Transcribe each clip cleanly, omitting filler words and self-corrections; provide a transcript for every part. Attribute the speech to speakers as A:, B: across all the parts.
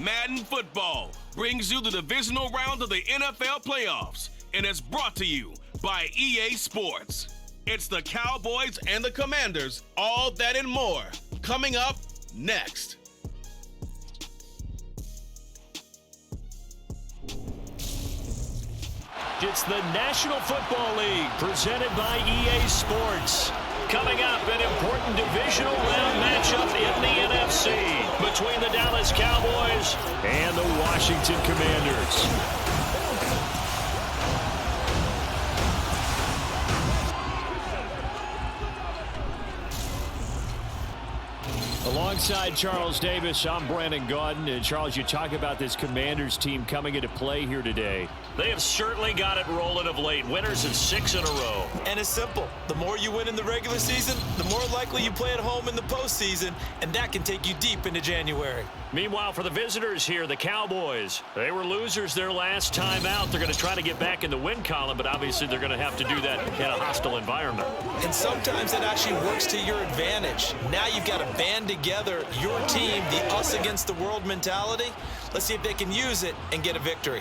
A: Madden Football brings you the divisional round of the NFL playoffs, and it's brought to you by EA Sports. It's the Cowboys and the Commanders, all that and more, coming up next.
B: It's the National Football League presented by EA Sports. Coming up, an important divisional round matchup in the NFC between the Dallas Cowboys and the Washington Commanders. Alongside Charles Davis, I'm Brandon Gaudin. And Charles, you talk about this Commanders team coming into play here today. They have certainly got it rolling of late. Winners in 6 in a row.
C: And it's simple. The more you win in the regular season, the more likely you play at home in the postseason, and that can take you deep into January.
B: Meanwhile, for the visitors here, the Cowboys, they were losers their last time out. They're going to try to get back in the win column, but obviously they're going to have to do that in a hostile environment.
C: And sometimes that actually works to your advantage. Now you've got to band together your team, the us against the world mentality. Let's see if they can use it and get a victory.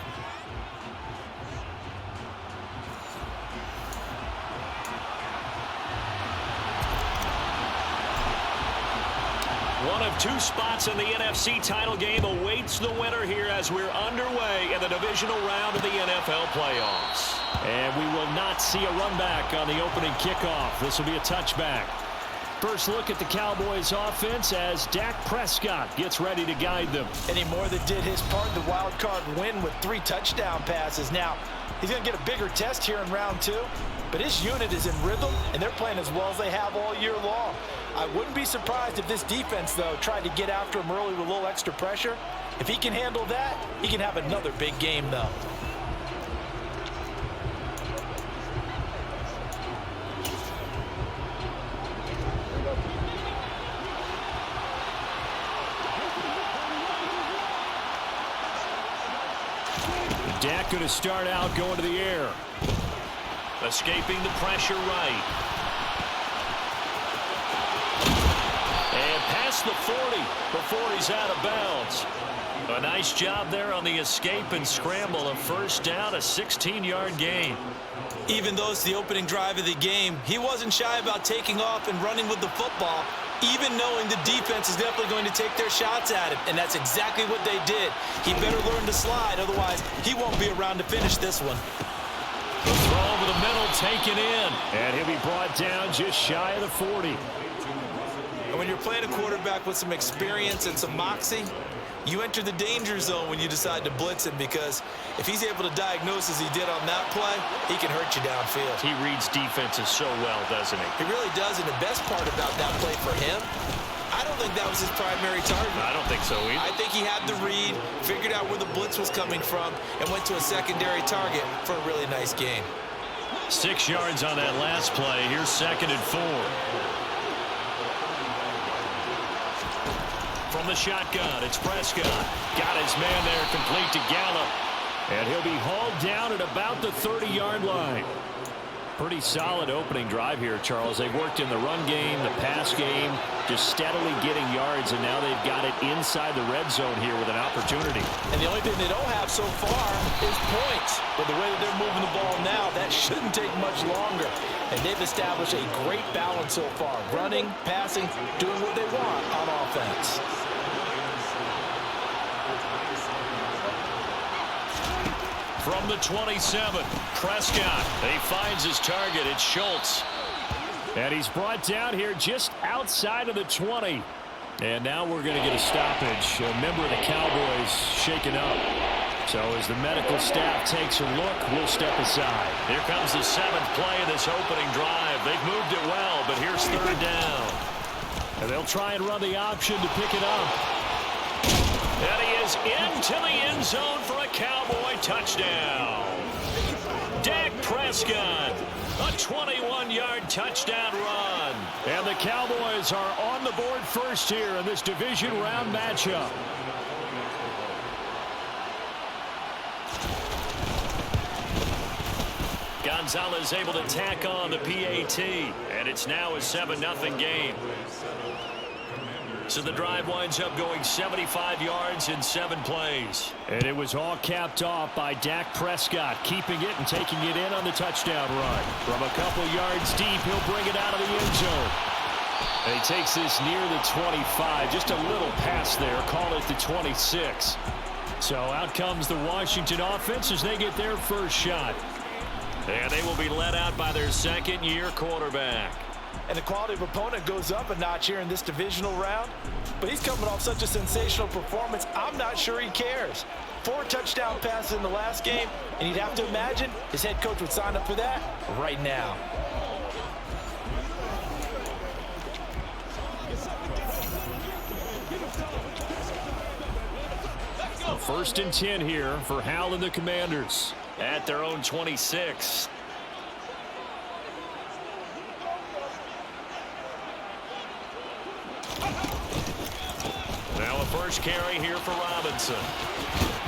B: One of 2 spots in the NFC title game awaits the winner here as we're underway in the divisional round of the NFL playoffs. And we will not see a run back on the opening kickoff. This will be a touchback. First look at the Cowboys offense as Dak Prescott gets ready to guide them.
C: And he more than did his part in the wild card win with 3 touchdown passes. Now, he's going to get a bigger test here in round 2, but his unit is in rhythm, and they're playing as well as they have all year long. I wouldn't be surprised if this defense, though, tried to get after him early with a little extra pressure. If he can handle that, he can have another big game, though.
B: Dak going to start out going to the air. Escaping the pressure right. And past the 40 before he's out of bounds. A nice job there on the escape and scramble. A first down, a 16-yard gain.
C: Even though it's the opening drive of the game, he wasn't shy about taking off and running with the football, even knowing the defense is definitely going to take their shots at him. And that's exactly what they did. He better learn to slide, otherwise he won't be around to finish this one.
B: The throw over the middle taken in. And he'll be brought down just shy of the 40.
C: And when you're playing a quarterback with some experience and some moxie, you enter the danger zone when you decide to blitz him, because if he's able to diagnose as he did on that play, he can hurt you downfield.
B: He reads defenses so well, doesn't he?
C: He really does, and the best part about that play for him, I don't think that was his primary target.
B: I don't think so either.
C: I think he had the read, figured out where the blitz was coming from, and went to a secondary target for a really nice gain.
B: 6 yards on that last play. Here's 2nd and 4. From the shotgun, it's Prescott. Got his man there, complete to Gallup. And he'll be hauled down at about the 30-yard line. Pretty solid opening drive here, Charles. They've worked in the run game, the pass game, just steadily getting yards, and now they've got it inside the red zone here with an opportunity.
C: And the only thing they don't have so far is points. But the way that they're moving the ball now, that shouldn't take much longer. And they've established a great balance so far. Running, passing, doing what they want on offense.
B: From the 27, Prescott. He finds his target. It's Schultz. And he's brought down here just outside of the 20. And now we're going to get a stoppage. A member of the Cowboys shaken up. So as the medical staff takes a look, we'll step aside. Here comes the 7th play of this opening drive. They've moved it well, but here's 3rd down. And they'll try and run the option to pick it up. And he is into the end zone for a Cowboy touchdown. Dak Prescott, a 21-yard touchdown run. And the Cowboys are on the board first here in this division round matchup. Gonzalez able to tack on the PAT, and it's now a 7-0 game. So the drive winds up going 75 yards in 7 plays. And it was all capped off by Dak Prescott, keeping it and taking it in on the touchdown run. From a couple yards deep, he'll bring it out of the end zone. And he takes this near the 25, just a little past there, call it the 26. So out comes the Washington offense as they get their first shot. And they will be led out by their second-year quarterback.
C: And the quality of opponent goes up a notch here in this divisional round. But he's coming off such a sensational performance, I'm not sure he cares. 4 touchdown passes in the last game, and you'd have to imagine his head coach would sign up for that right now.
B: First and 10 here for Hal and the Commanders at their own 26. Now a first carry here for Robinson.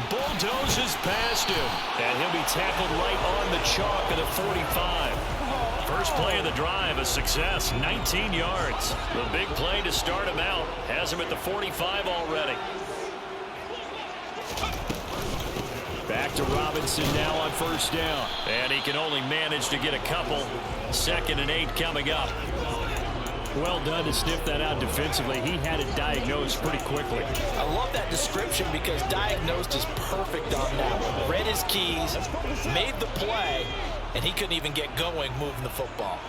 B: Bulldozes past him, and he'll be tackled right on the chalk of the 45. First play of the drive, a success, 19 yards. The big play to start him out has him at the 45 already. Back to Robinson now on first down. And he can only manage to get a couple. 2nd and 8 coming up. Well done to sniff that out defensively. He had it diagnosed pretty quickly.
C: I love that description because diagnosed is perfect on that one. Read his keys, made the play, and he couldn't even get going moving the football.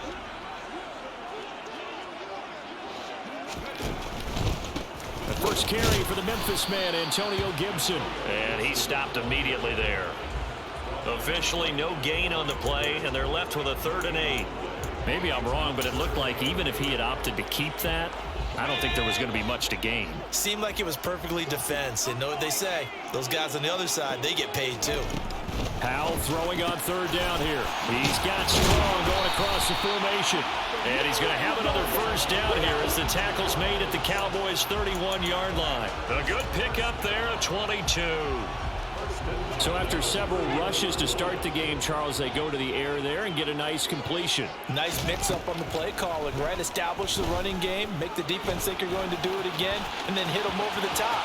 B: The first carry for the Memphis man, Antonio Gibson. And he stopped immediately there. Officially no gain on the play, and they're left with a 3rd and 8. Maybe I'm wrong, but it looked like even if he had opted to keep that, I don't think there was going to be much to gain.
C: Seemed like it was perfectly defense, and know what they say. Those guys on the other side, they get paid too.
B: Howell throwing on 3rd down here. He's got Strong going across the formation. And he's going to have another first down here as the tackle's made at the Cowboys' 31-yard line. A good pickup there at 22. So after several rushes to start the game, Charles, they go to the air there and get a nice completion.
C: Nice mix-up on the play calling, right? Establish the running game, make the defense think you're going to do it again, and then hit them over the top.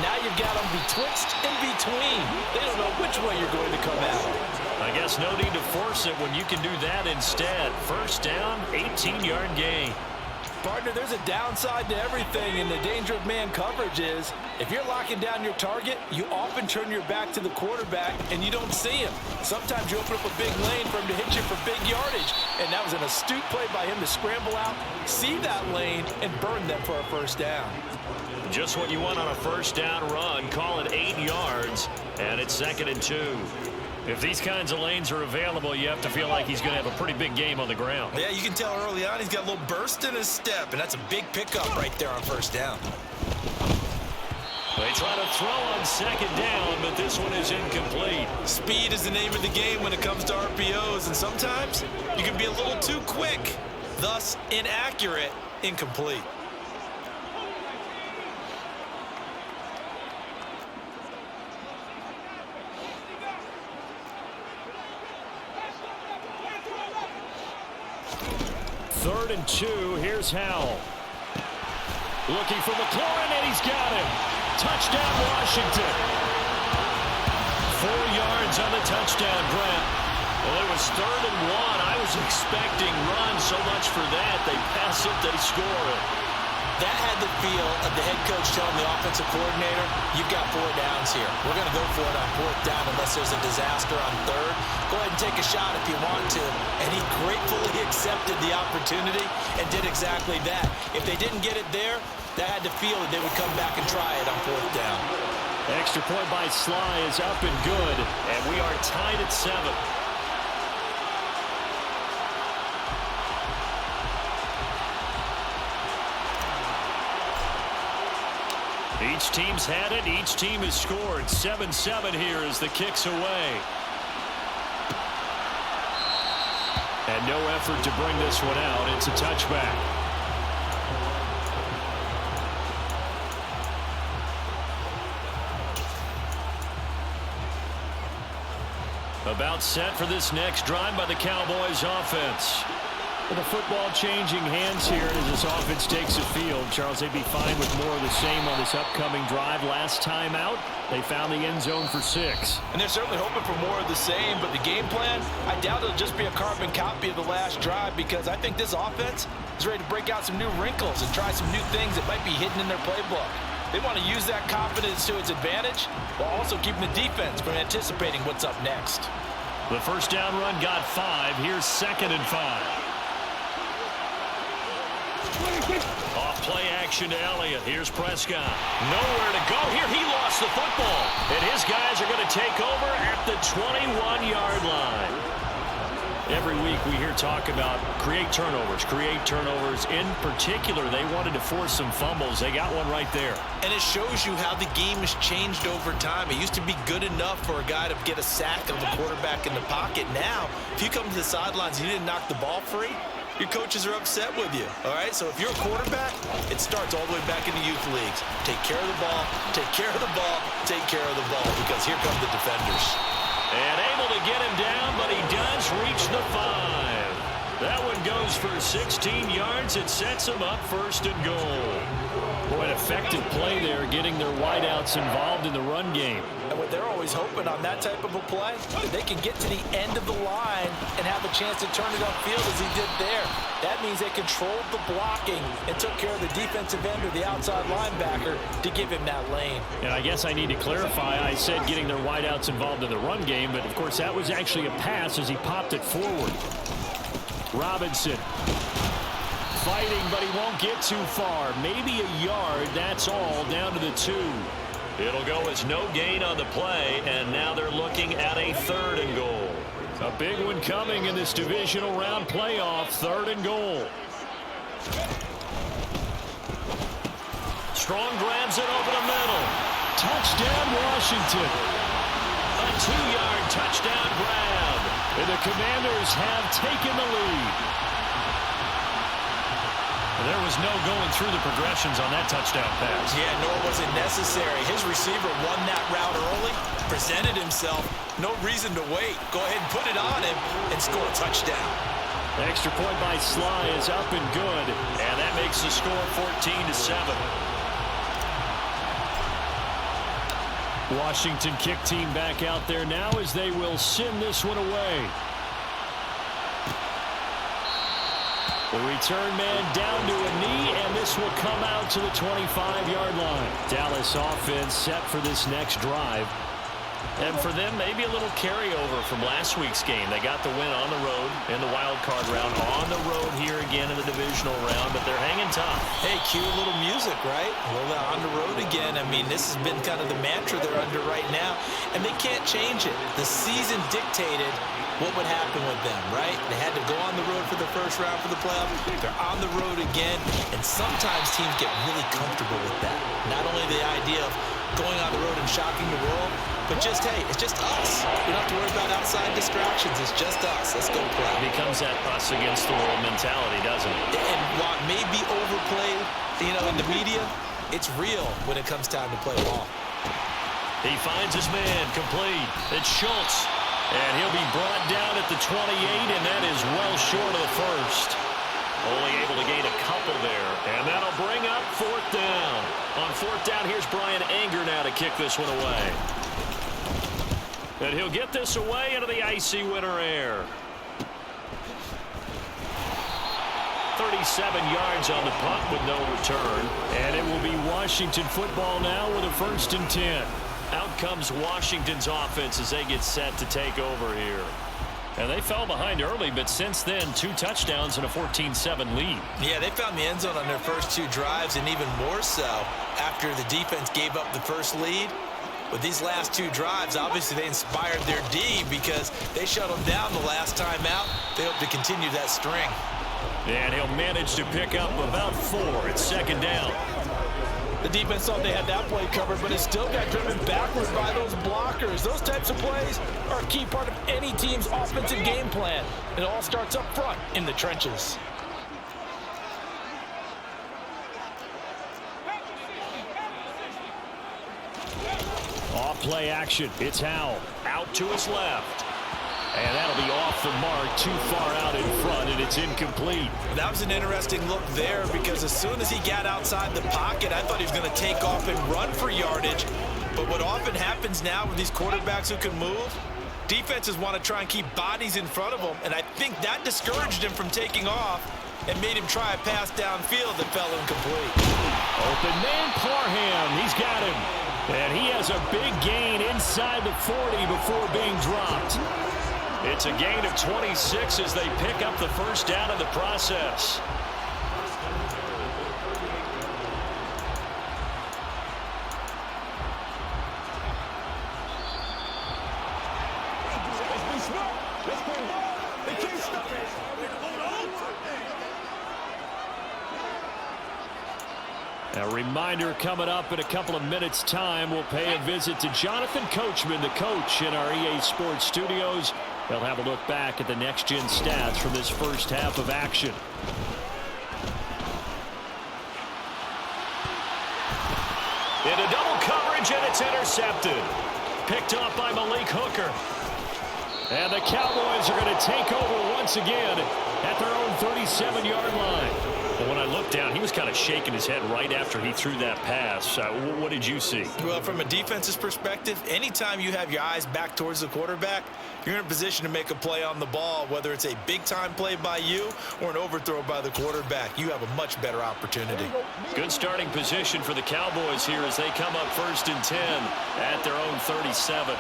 C: Now you've got them betwixt and between. They don't know which way you're going to come out.
B: I guess no need to force it when you can do that instead. First down, 18-yard gain.
C: Partner, there's a downside to everything, and the danger of man coverage is if you're locking down your target, you often turn your back to the quarterback and you don't see him. Sometimes you open up a big lane for him to hit you for big yardage, and that was an astute play by him to scramble out, see that lane, and burn them for a first down.
B: Just what you want on a first down run. Call it 8 yards, and it's 2nd and 2. If these kinds of lanes are available, you have to feel like he's going to have a pretty big game on the ground.
C: Yeah, you can tell early on he's got a little burst in his step, and that's a big pickup right there on first down.
B: They try to throw on 2nd down, but this one is incomplete.
C: Speed is the name of the game when it comes to RPOs, and sometimes you can be a little too quick, thus inaccurate, incomplete.
B: Third and 2, here's Howell. Looking for McLaurin, and he's got him. Touchdown, Washington. 4 yards on the touchdown, Brent. Well, it was 3rd and 1. I was expecting run so much for that. They pass it, they score it.
C: That had the feel of the head coach telling the offensive coordinator, you've got 4 downs here. We're going to go for it on 4th down unless there's a disaster on 3rd. Go ahead and take a shot if you want to. And he gratefully accepted the opportunity and did exactly that. If they didn't get it there, that had the feel that they would come back and try it on 4th down.
B: Extra point by Sly is up and good, and we are tied at 7. Each team's had it. Each team has scored. 7-7 here as the kick's away. And no effort to bring this one out. It's a touchback. About set for this next drive by the Cowboys offense. With the football changing hands here as this offense takes the field. Charles, they'd be fine with more of the same on this upcoming drive. Last time out, they found the end zone for 6.
C: And they're certainly hoping for more of the same, but the game plan, I doubt it'll just be a carbon copy of the last drive, because I think this offense is ready to break out some new wrinkles and try some new things that might be hidden in their playbook. They want to use that confidence to its advantage while also keeping the defense from anticipating what's up next.
B: The first down run got 5. Here's 2nd and 5. Off play action to Elliott. Here's Prescott. Nowhere to go here. He lost the football. And his guys are going to take over at the 21-yard line. Every week we hear talk about create turnovers. In particular, they wanted to force some fumbles. They got one right there.
C: And it shows you how the game has changed over time. It used to be good enough for a guy to get a sack of the quarterback in the pocket. Now, if you come to the sidelines and you didn't knock the ball free, your coaches are upset with you, all right? So if you're a quarterback, it starts all the way back in the youth leagues. Take care of the ball, take care of the ball, take care of the ball, because here come the defenders.
B: And able to get him down, but he does reach the 5. That one goes for 16 yards. It sets him up 1st and goal. Boy, an effective play there, getting their wideouts involved in the run game.
C: And what they're always hoping on that type of a play, that they can get to the end of the line and have a chance to turn it upfield as he did there. That means they controlled the blocking and took care of the defensive end or the outside linebacker to give him that lane.
B: And I guess I need to clarify, I said getting their wideouts involved in the run game, but of course that was actually a pass as he popped it forward. Robinson fighting, but he won't get too far. Maybe a yard, that's all, down to the 2. It'll go as no gain on the play, and now they're looking at a 3rd and goal. A big one coming in this divisional round playoff, 3rd and goal. Strong grabs it over the middle. Touchdown, Washington. A 2-yard touchdown grab. And the Commanders have taken the lead. There was no going through the progressions on that touchdown pass.
C: Yeah, nor was it necessary. His receiver won that route early, presented himself, no reason to wait. Go ahead and put it on him and score a touchdown.
B: The extra point by Sly is up and good, and that makes the score 14-7. Washington kick team back out there now as they will send this one away. The return man down to a knee, and this will come out to the 25-yard line. Dallas offense set for this next drive. And for them, maybe a little carryover from last week's game. They got the win on the road in the wild card round, on the road here again in the divisional round, but they're hanging tough.
C: Hey, cue a little music, right? Well, they're on the road again. I mean, this has been kind of the mantra they're under right now, and they can't change it. The season dictated what would happen with them, right? They had to go on the road for the first round for the playoff. They're on the road again, and sometimes teams get really comfortable with that. Not only the idea of going on the road and shocking the world, but just, hey, it's just us. We don't have to worry about outside distractions. It's just us. Let's go play.
B: It becomes that us against the world mentality, doesn't it?
C: And while it may be overplayed, you know, in the media, it's real when it comes time to play ball.
B: He finds his man complete. It's Schultz. And he'll be brought down at the 28, and that is well short of the first. Only able to gain a couple there, and that'll bring up 4th down. On 4th down, here's Brian Anger now to kick this one away. And he'll get this away into the icy winter air. 37 yards on the punt with no return. And it will be Washington football now with a 1st and 10. Out comes Washington's offense as they get set to take over here. And they fell behind early, but since then, 2 touchdowns and a 14-7 lead.
C: Yeah, they found the end zone on their first 2 drives, and even more so after the defense gave up the first lead. With these last 2 drives, obviously they inspired their D because they shut them down the last time out. They hope to continue that string.
B: And he'll manage to pick up about 4. It's 2nd down.
C: The defense thought they had that play covered, but it still got driven backwards by those blockers. Those types of plays are a key part of any team's offensive game plan. It all starts up front in the trenches. Off play action. It's Howell out to his left.
B: And that'll be off the mark, too far out in front, and it's incomplete.
C: That was an interesting look there because as soon as he got outside the pocket, I thought he was going to take off and run for yardage. But what often happens now with these quarterbacks who can move, defenses want to try and keep bodies in front of them, and I think that discouraged him from taking off and made him try a pass downfield that fell incomplete.
B: Open man Parham, he's got him. And he has a big gain inside the 40 before being dropped. It's a gain of 26 as they pick up the first down in the process. A reminder coming up in a couple of minutes' time. We'll pay a visit to Jonathan Coachman, the coach in our EA Sports studios. They'll have a look back at the next-gen stats from this first half of action. Into double coverage, and it's intercepted. Picked off by Malik Hooker. And the Cowboys are going to take over once again at their own 37-yard line. Well, when I looked down, he was kind of shaking his head right after he threw that pass. What did you see?
C: Well, from a defense's perspective, anytime you have your eyes back towards the quarterback, you're in a position to make a play on the ball, whether it's a big-time play by you or an overthrow by the quarterback. You have a much better opportunity.
B: Good starting position for the Cowboys here as they come up 1st and 10 at their own 37.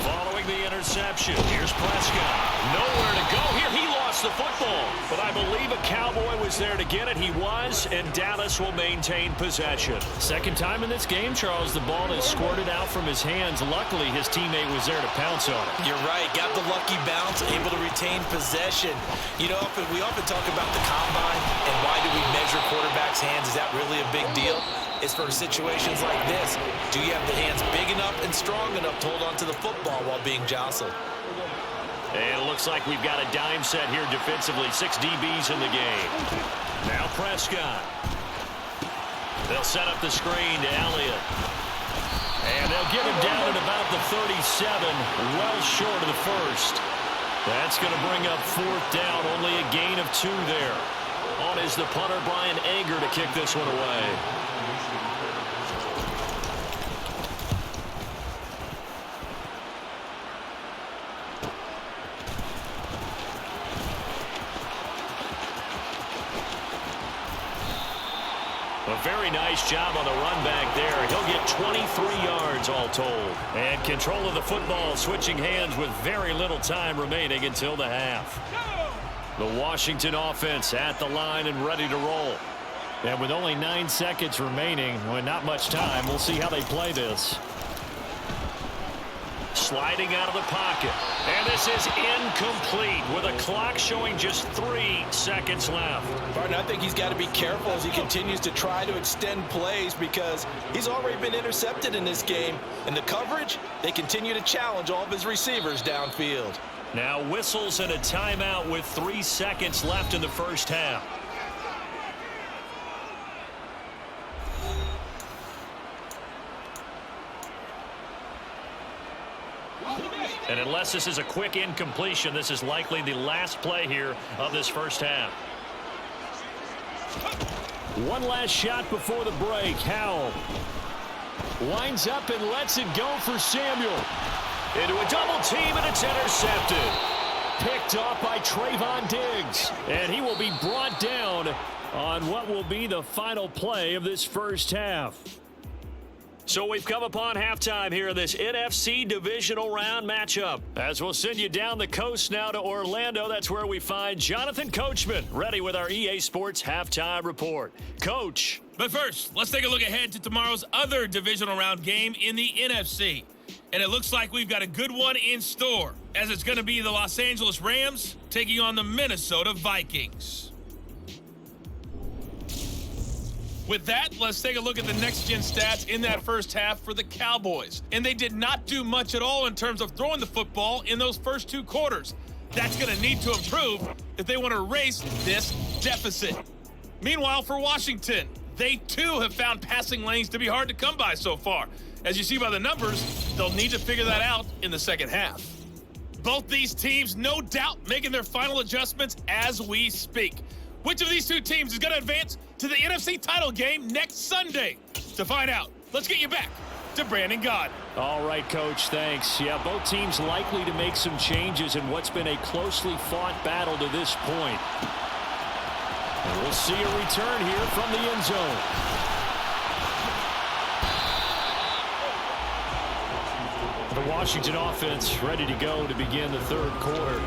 B: Following the interception, here's Prescott. Nowhere to go here. He lost the football, but I believe a Cowboy was there to get it. He was, and Dallas will maintain possession. Second time in this game, Charles, the ball is squirted out from his hands. Luckily, his teammate was there to pounce on it.
C: You're right. Got the lucky bounce, able to retain possession. You know, we often talk about the combine and why do we measure quarterbacks' hands. Is that really a big deal? It's for situations like this. Do you have the hands big enough and strong enough to hold on to the football while being jostled?
B: And it looks like we've got a dime set here defensively. 6 DBs in the game. Now Prescott. They'll set up the screen to Elliott. And they'll get him down at about the 37, well short of the first. That's going to bring up 4th down. Only a gain of 2 there. On is the punter, Brian Anger, to kick this one away. A very nice job on the run back there. He'll get 23 yards all told. And control of the football switching hands with very little time remaining until the half. The Washington offense at the line and ready to roll. And with only 9 seconds remaining, well, not much time, we'll see how they play this. Sliding out of the pocket. And this is incomplete with a clock showing just 3 seconds left.
C: Martin, I think he's got to be careful as he continues to try to extend plays because he's already been intercepted in this game. And the coverage, they continue to challenge all of his receivers downfield.
B: Now whistles and a timeout with 3 seconds left in the first half. And unless this is a quick incompletion, this is likely the last play here of this first half. One last shot before the break. Howell winds up and lets it go for Samuel. Into a double team, and it's intercepted. Picked off by Trayvon Diggs. And he will be brought down on what will be the final play of this first half. So we've come upon halftime here in this NFC divisional round matchup. As we'll send you down the coast now to Orlando, that's where we find Jonathan Coachman, ready with our EA Sports halftime report. Coach.
A: But first, let's take a look ahead to tomorrow's other divisional round game in the NFC. And it looks like we've got a good one in store, as it's going to be the Los Angeles Rams taking on the Minnesota Vikings. With that, let's take a look at the next-gen stats in that first half for the Cowboys. And they did not do much at all in terms of throwing the football in those first 2 quarters. That's going to need to improve if they want to erase this deficit. Meanwhile, for Washington, they too have found passing lanes to be hard to come by so far. As you see by the numbers, they'll need to figure that out in the second half.
D: Both these teams, no doubt, making their final adjustments as we speak. Which of these two teams is going to advance to the NFC title game next Sunday? To find out, let's get you back to Brandon Gaudin.
B: All right, Coach, thanks. Yeah, both teams likely to make some changes in what's been a closely fought battle to this point. And we'll see a return here from the end zone. The Washington offense ready to go to begin the third quarter.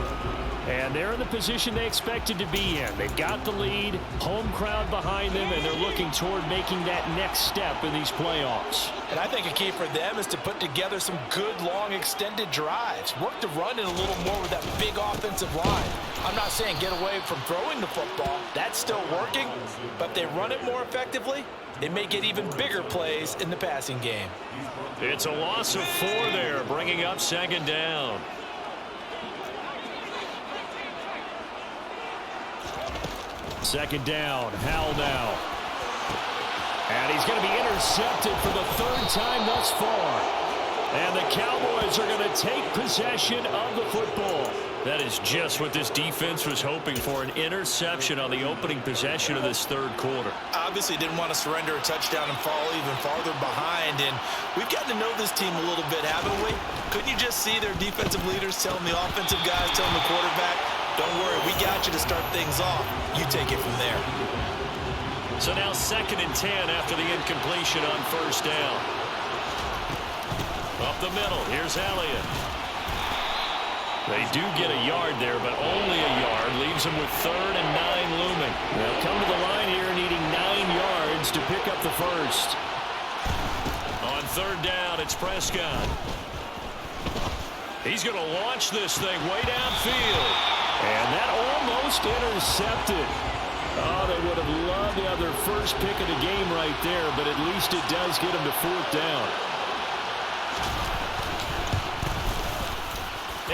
B: And they're in the position they expected to be in. They've got the lead, home crowd behind them, and they're looking toward making that next step in these playoffs.
C: And I think a key for them is to put together some good, long, extended drives. Work the run in a little more with that big offensive line. I'm not saying get away from throwing the football. That's still working. But if they run it more effectively, they may get even bigger plays in the passing game.
B: It's a loss of 4 there, bringing up second down. Second down, Howell now. And he's going to be intercepted for the 3rd time thus far. And the Cowboys are going to take possession of the football. That is just what this defense was hoping for, an interception on the opening possession of this third quarter.
C: Obviously didn't want to surrender a touchdown and fall even farther behind. And we've gotten to know this team a little bit, haven't we? Couldn't you just see their defensive leaders telling the offensive guys, telling the quarterback, don't worry, we got you to start things off. You take it from there.
B: So now 2nd and 10 after the incompletion on 1st down. Up the middle, here's Elliott. They do get a yard there, but only a yard. Leaves them with 3rd and 9 looming. They'll come to the line here needing 9 yards to pick up the first. On 3rd down, it's Prescott. He's going to launch this thing way downfield. And that almost intercepted. Oh, they would have loved to have their first pick of the game right there, but at least it does get them to 4th down.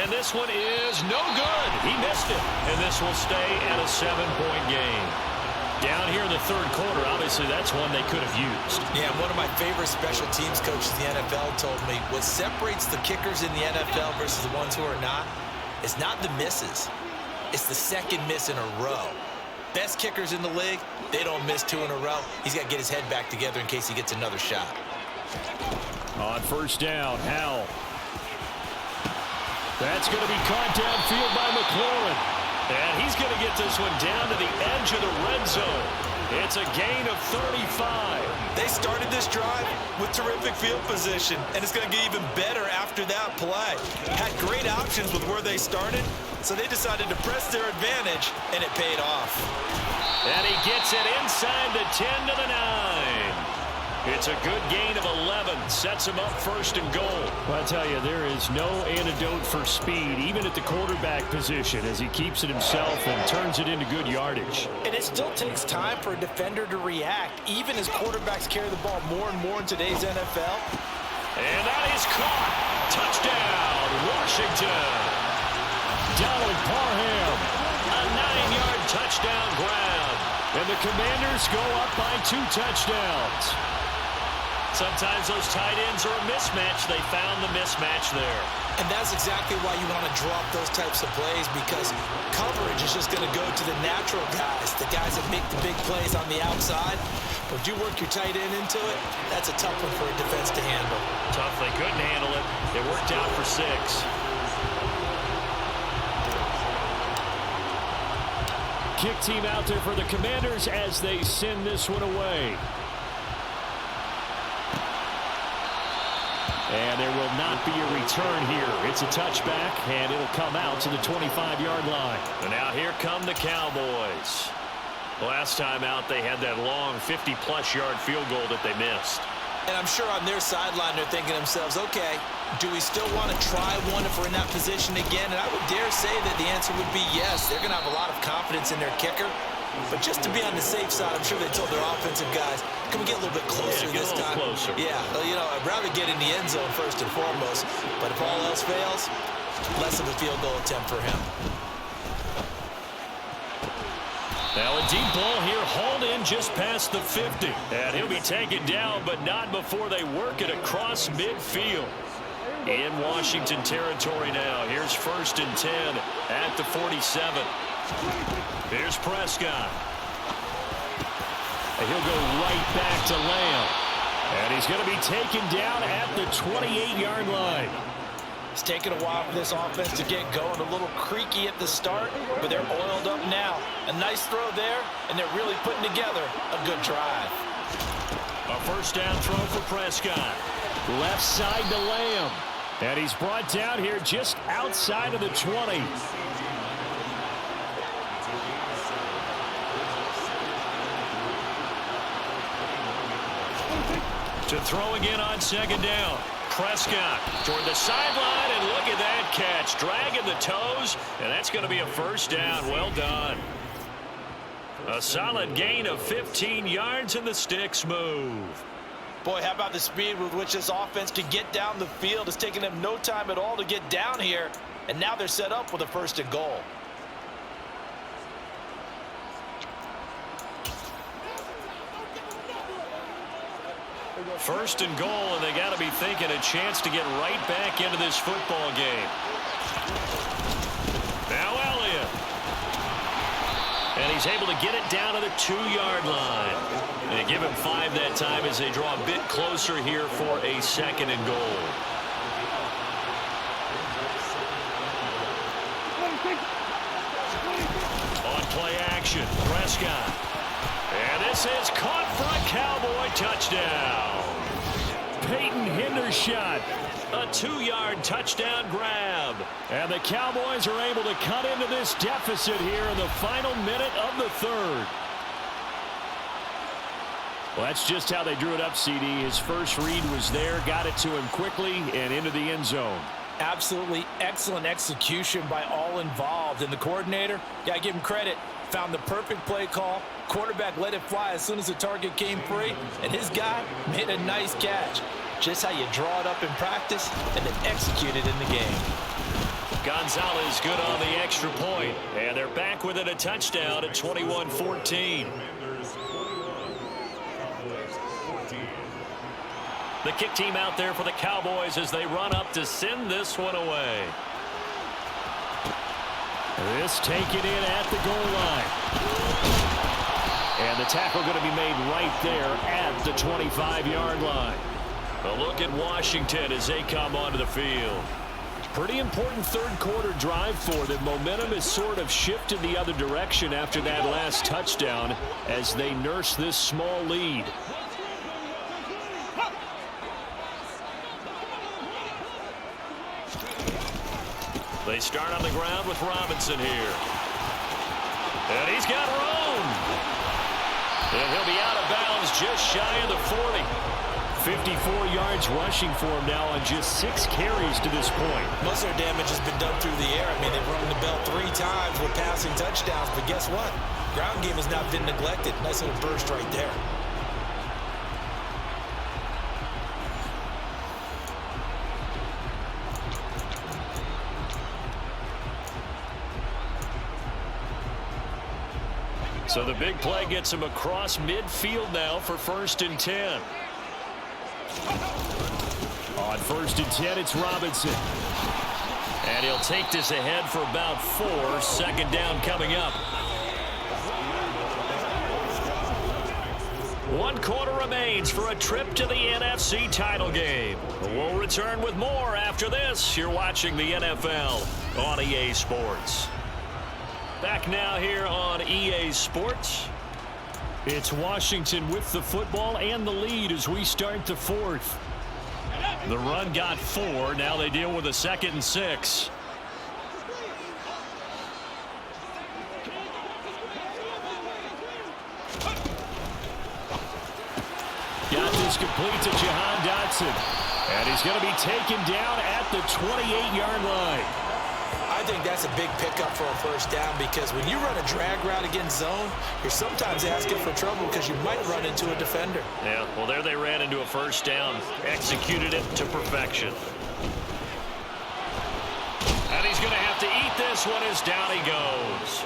B: And this one is no good. He missed it. And this will stay at a 7-point game. Down here in the 3rd quarter, obviously that's one they could have used.
C: Yeah, one of my favorite special teams coaches in the NFL told me what separates the kickers in the NFL versus the ones who are not is not the misses. It's the 2nd miss in a row. Best kickers in the league, they don't miss 2 in a row. He's got to get his head back together in case he gets another shot.
B: On 1st down, Howell. That's going to be caught downfield by McLaurin. And he's going to get this one down to the edge of the red zone. It's a gain of 35.
C: They started this drive with terrific field position, and it's going to get even better after that play. Had great options with where they started, so they decided to press their advantage, and it paid off.
B: And he gets it inside the 10 to the 9. It's a good gain of 11. Sets him up 1st and goal. Well, I tell you, there is no antidote for speed, even at the quarterback position, as he keeps it himself and turns it into good yardage.
C: And it still takes time for a defender to react, even as quarterbacks carry the ball more and more in today's NFL.
B: And that is caught. Touchdown, Washington. Donald Parham, a 9-yard touchdown grab. And the Commanders go up by 2 touchdowns. Sometimes those tight ends are a mismatch. They found the mismatch there.
C: And that's exactly why you want to drop those types of plays, because coverage is just going to go to the natural guys, the guys that make the big plays on the outside. But if you work your tight end into it, that's a tough one for a defense to handle.
B: Tough. They couldn't handle it. It worked out for 6. Kick team out there for the Commanders as they send this one away. And there will not be a return here. It's a touchback, and it'll come out to the 25-yard line. And now here come the Cowboys. Last time out, they had that long 50-plus yard field goal that they missed.
C: And I'm sure on their sideline, they're thinking to themselves, okay, do we still want to try one if we're in that position again? And I would dare say that the answer would be yes. They're going to have a lot of confidence in their kicker. But just to be on the safe side, I'm sure they told their offensive guys, can we get a little bit closer this time?
B: Closer.
C: Yeah, well, you know, I'd rather get in the end zone first and foremost. But if all else fails, less of a field goal attempt for him.
B: Now a deep ball here, hauled in just past the 50. And he'll be taken down, but not before they work it across midfield. in Washington territory now. Here's 1st and 10 at the 47. Here's Prescott. And he'll go right back to Lamb. And he's going to be taken down at the 28-yard line.
C: It's taken a while for this offense to get going. A little creaky at the start, but they're oiled up now. A nice throw there, and they're really putting together a good drive.
B: A 1st down throw for Prescott. Left side to Lamb. And he's brought down here just outside of the 20. To throw again on 2nd down. Prescott toward the sideline, and look at that catch. Dragging the toes, and that's going to be a 1st down. Well done. A solid gain of 15 yards, and the sticks move.
C: Boy, how about the speed with which this offense can get down the field? It's taken them no time at all to get down here, and now they're set up with a 1st and goal.
B: First and goal, and they got to be thinking a chance to get right back into this football game. Now Elliott. And he's able to get it down to the 2-yard line. And they give him 5 that time as they draw a bit closer here for a 2nd and goal. On play action, Prescott. And this is caught for a Cowboy touchdown. Peyton Hendershot, a 2-yard touchdown grab. And the Cowboys are able to cut into this deficit here in the final minute of the 3rd. Well, that's just how they drew it up, CD. His first read was there, got it to him quickly, and into the end zone.
C: Absolutely excellent execution by all involved. And the coordinator, got to give him credit, found the perfect play call. Quarterback let it fly as soon as the target came free, and his guy made a nice catch. Just how you draw it up in practice and then execute it in the game.
B: Gonzalez good on the extra point, and they're back within a touchdown at 21-14. The kick team out there for the Cowboys as they run up to send this one away. This taken in at the goal line. And the tackle going to be made right there at the 25-yard line. A look at Washington as they come onto the field. Pretty important 3rd quarter drive for them. Momentum has sort of shifted the other direction after that last touchdown as they nurse this small lead. They start on the ground with Robinson here. And he's got room. And he'll be out of bounds just shy of the 40. 54 yards rushing for him now on just 6 carries to this point.
C: Most of their damage has been done through the air. I mean, they've rung the bell 3 times with passing touchdowns, but guess what? Ground game has not been neglected. Nice little burst right there.
B: So the big play gets him across midfield now for 1st and 10. On 1st and 10, it's Robinson. And he'll take this ahead for about 4. 2nd down coming up. 1 quarter remains for a trip to the NFC title game. We'll return with more after this. You're watching the NFL on EA Sports. Back now here on EA Sports. It's Washington with the football and the lead as we start the 4th. The run got 4. Now they deal with a 2nd and 6. Got this complete to Jahan Dotson. And he's going to be taken down at the 28-yard line.
C: I think that's a big pickup for a 1st down because when you run a drag route against zone, you're sometimes asking for trouble because you might run into a defender.
B: Yeah, well, there they ran into a 1st down. Executed it to perfection. And he's going to have to eat this one as down he goes.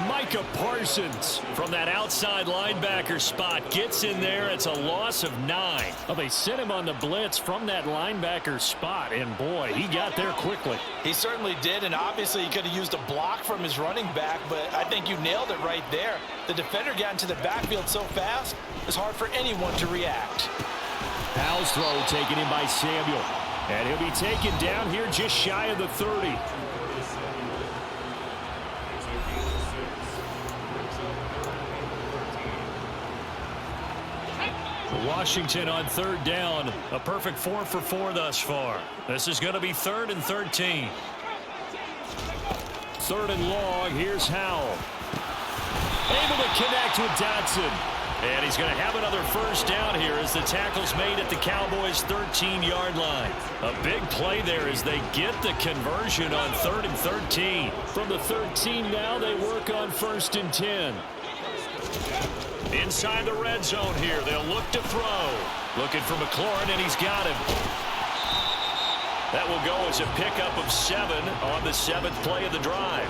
B: Micah Parsons from that outside linebacker spot gets in there. It's a loss of 9. Well, they sent him on the blitz from that linebacker spot, and boy, he got there quickly.
C: He certainly did, and obviously he could have used a block from his running back, but I think you nailed it right there. The defender got into the backfield so fast, it's hard for anyone to react.
B: Powell's throw taken in by Samuel, and he'll be taken down here just shy of the 30. Washington on 3rd down. A perfect 4 for 4 thus far. This is going to be 3rd and 13. 3rd and long. Here's Howell. Able to connect with Dotson. And he's going to have another first down here as the tackle's made at the Cowboys' 13-yard line. A big play there as they get the conversion on 3rd and 13. From the 13 now, they work on 1st and 10. Inside the red zone here, they'll look to throw. Looking for McLaurin, and he's got him. That will go as a pickup of 7 on the 7th play of the drive.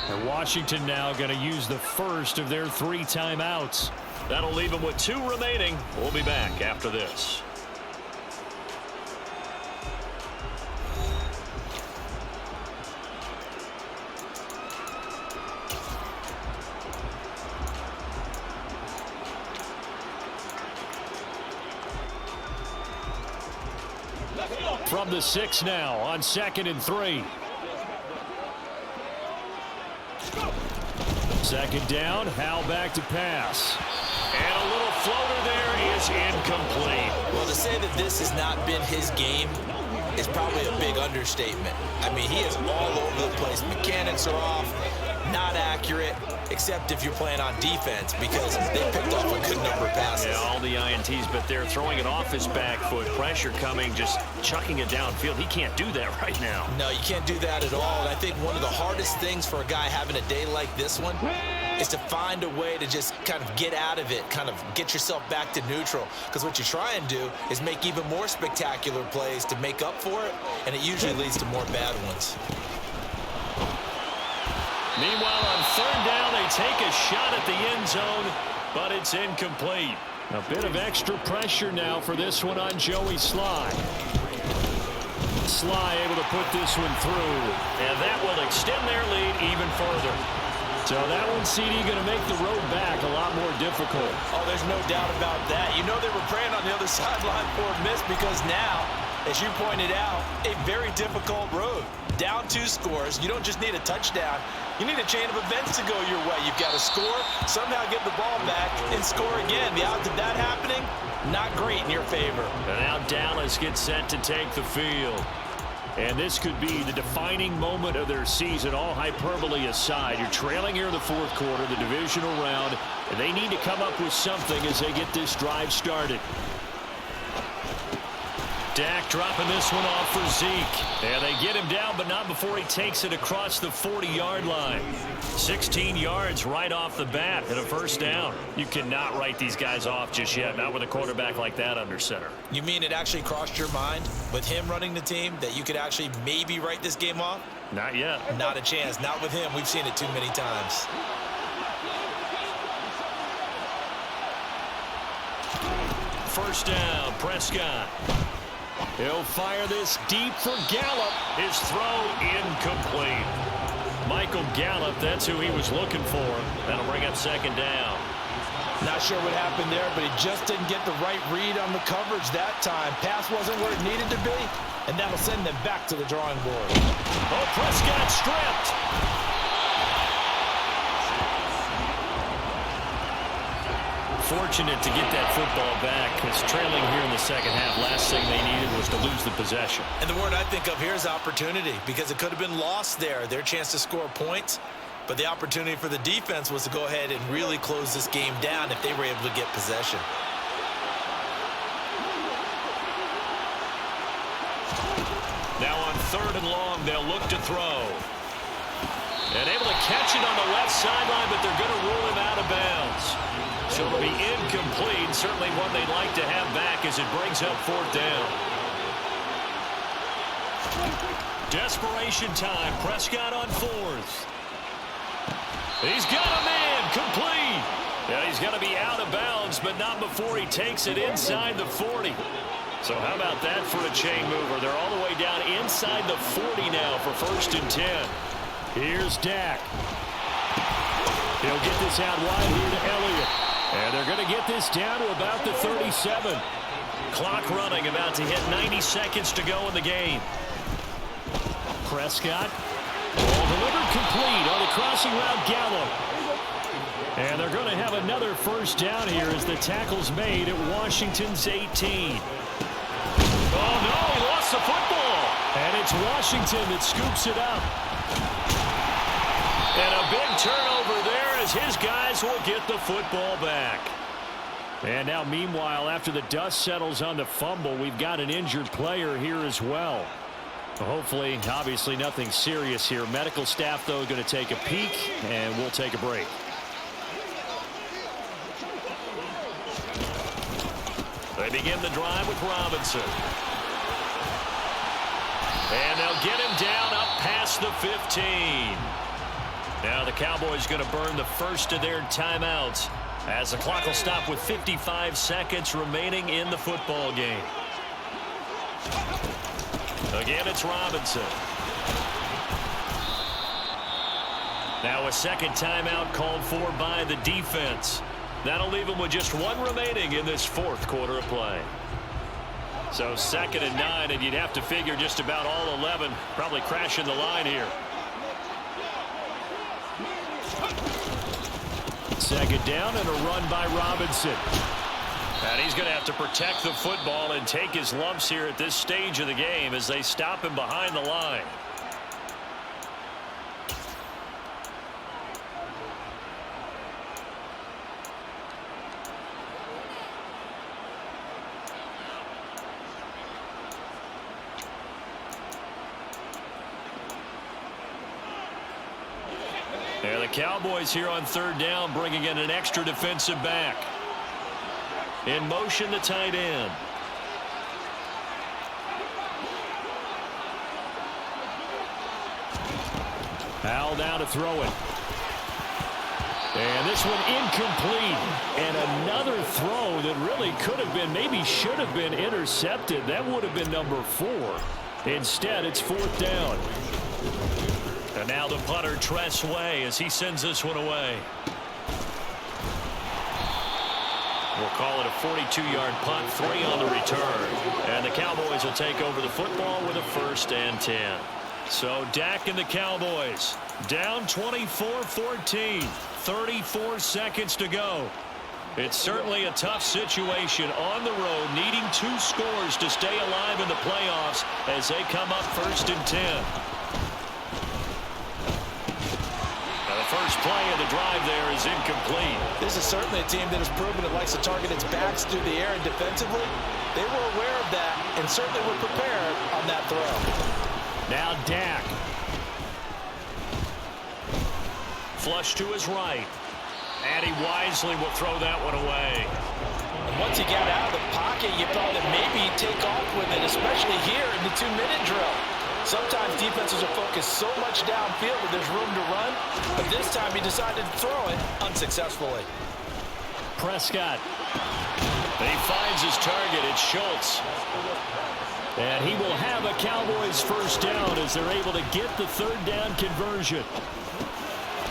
B: And Washington now going to use the first of their 3 timeouts. That'll leave them with 2 remaining. We'll be back after this. From the 6 now on 2nd and 3. 2nd down, Howell back to pass. And a little floater there is incomplete.
C: Well, to say that this has not been his game is probably a big understatement. I mean, he is all over the place. Mechanics are off, not accurate, except if you're playing on defense because they picked off a good number of passes.
B: Yeah, all the INTs, but they're throwing it off his back foot. Pressure coming, just chucking it downfield. He can't do that right now.
C: No, you can't do that at all. And I think one of the hardest things for a guy having a day like this one is to find a way to just kind of get out of it, kind of get yourself back to neutral. Because what you try and do is make even more spectacular plays to make up for it, and it usually leads to more bad ones.
B: Meanwhile, on 3rd down, they take a shot at the end zone, but it's incomplete. A bit of extra pressure now for this one on Joey Sly. Sly able to put this one through, and that will extend their lead even further. So that one, CD, going to make the road back a lot more difficult.
C: Oh, there's no doubt about that. You know they were praying on the other sideline for a miss because now, as you pointed out, a very difficult road. Down 2 scores. You don't just need a touchdown. You need a chain of events to go your way. You've got to score, somehow get the ball back, and score again. The odds of that happening, not great in your favor.
B: And now Dallas gets set to take the field. And this could be the defining moment of their season, all hyperbole aside. You're trailing here in the 4th quarter, the divisional round, and they need to come up with something as they get this drive started. Dak dropping this one off for Zeke. And they get him down, but not before he takes it across the 40-yard line. 16 yards right off the bat and a first down. You cannot write these guys off just yet, not with a quarterback like that under center.
C: You mean it actually crossed your mind with him running the team that you could actually maybe write this game off?
B: Not yet.
C: Not a chance. Not with him. We've seen it too many times.
B: First down, Prescott. He'll fire this deep for Gallup. His throw incomplete. Michael Gallup, that's who he was looking for. That'll bring up 2nd down.
C: Not sure what happened there, but he just didn't get the right read on the coverage that time. Pass wasn't where it needed to be, and that'll send them back to the drawing board.
B: Oh, Prescott stripped. fortunate to get that football back. It's trailing here in the second half. Last thing they needed was to lose the possession.
C: And the word I think of here is opportunity, because it could have been lost there. Their chance to score points, but the opportunity for the defense was to go ahead and really close this game down if they were able to get possession.
B: Now on 3rd and long, they'll look to throw. And able to catch it on the left sideline, but they're going to rule him out of bounds. So it'll be incomplete. Certainly one they'd like to have back as it brings up 4th down. Desperation time. Prescott on 4th. He's got a man. Complete. Yeah, he's going to be out of bounds, but not before he takes it inside the 40. So how about that for a chain mover? They're all the way down inside the 40 now for 1st and 10. Here's Dak. He'll get this out wide here to Elliott. And they're going to get this down to about the 37. Clock running, about to hit 90 seconds to go in the game. Prescott. Ball delivered complete on the crossing route Gallup. And they're going to have another 1st down here as the tackle's made at Washington's 18. Oh, no, he lost the football. And it's Washington that scoops it up. And a big turnover there as his guys will get the football back. And now, meanwhile, after the dust settles on the fumble, we've got an injured player here as well. Hopefully, obviously, nothing serious here. Medical staff, though, going to take a peek, and we'll take a break. They begin the drive with Robinson. And they'll get him down up past the 15. Now the Cowboys going to burn the first of their timeouts as the clock will stop with 55 seconds remaining in the football game. Again, it's Robinson. Now a second timeout called for by the defense. That'll leave them with just 1 remaining in this 4th quarter of play. So 2nd and 9, and you'd have to figure just about all 11 probably crashing the line here. 2nd down and a run by Robinson. And he's going to have to protect the football and take his lumps here at this stage of the game as they stop him behind the line. And the Cowboys here on 3rd down bringing in an extra defensive back. In motion, the tight end. Al now to throw it. And this one incomplete. And another throw that really could have been, maybe should have been intercepted. That would have been number 4. Instead, it's 4th down. And now the punter, Tress Way, as he sends this one away. We'll call it a 42-yard punt, 3 on the return. And the Cowboys will take over the football with a 1st and 10. So Dak and the Cowboys down 24-14, 34 seconds to go. It's certainly a tough situation on the road, needing 2 scores to stay alive in the playoffs as they come up 1st and 10. First play of the drive there is incomplete.
C: This is certainly a team that has proven it likes to target its backs through the air and defensively. They were aware of that and certainly were prepared on that throw.
B: Now Dak. Flush to his right. And he wisely will throw that one away.
C: And once he got out of the pocket, you thought that maybe he'd take off with it, especially here in the 2-minute drill. Sometimes defenses are focused so much downfield that there's room to run, but this time he decided to throw it unsuccessfully.
B: Prescott. He finds his target. It's Schultz. And he will have a Cowboys 1st down as they're able to get the 3rd down conversion.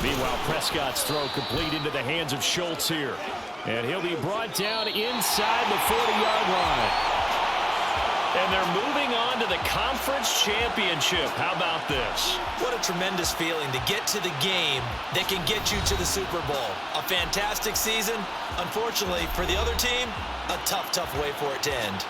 B: Meanwhile, Prescott's throw complete into the hands of Schultz here. And he'll be brought down inside the 40-yard line. And they're moving on to the conference championship. How about this?
C: What a tremendous feeling to get to the game that can get you to the Super Bowl. A fantastic season. Unfortunately, for the other team, a tough way for it to end.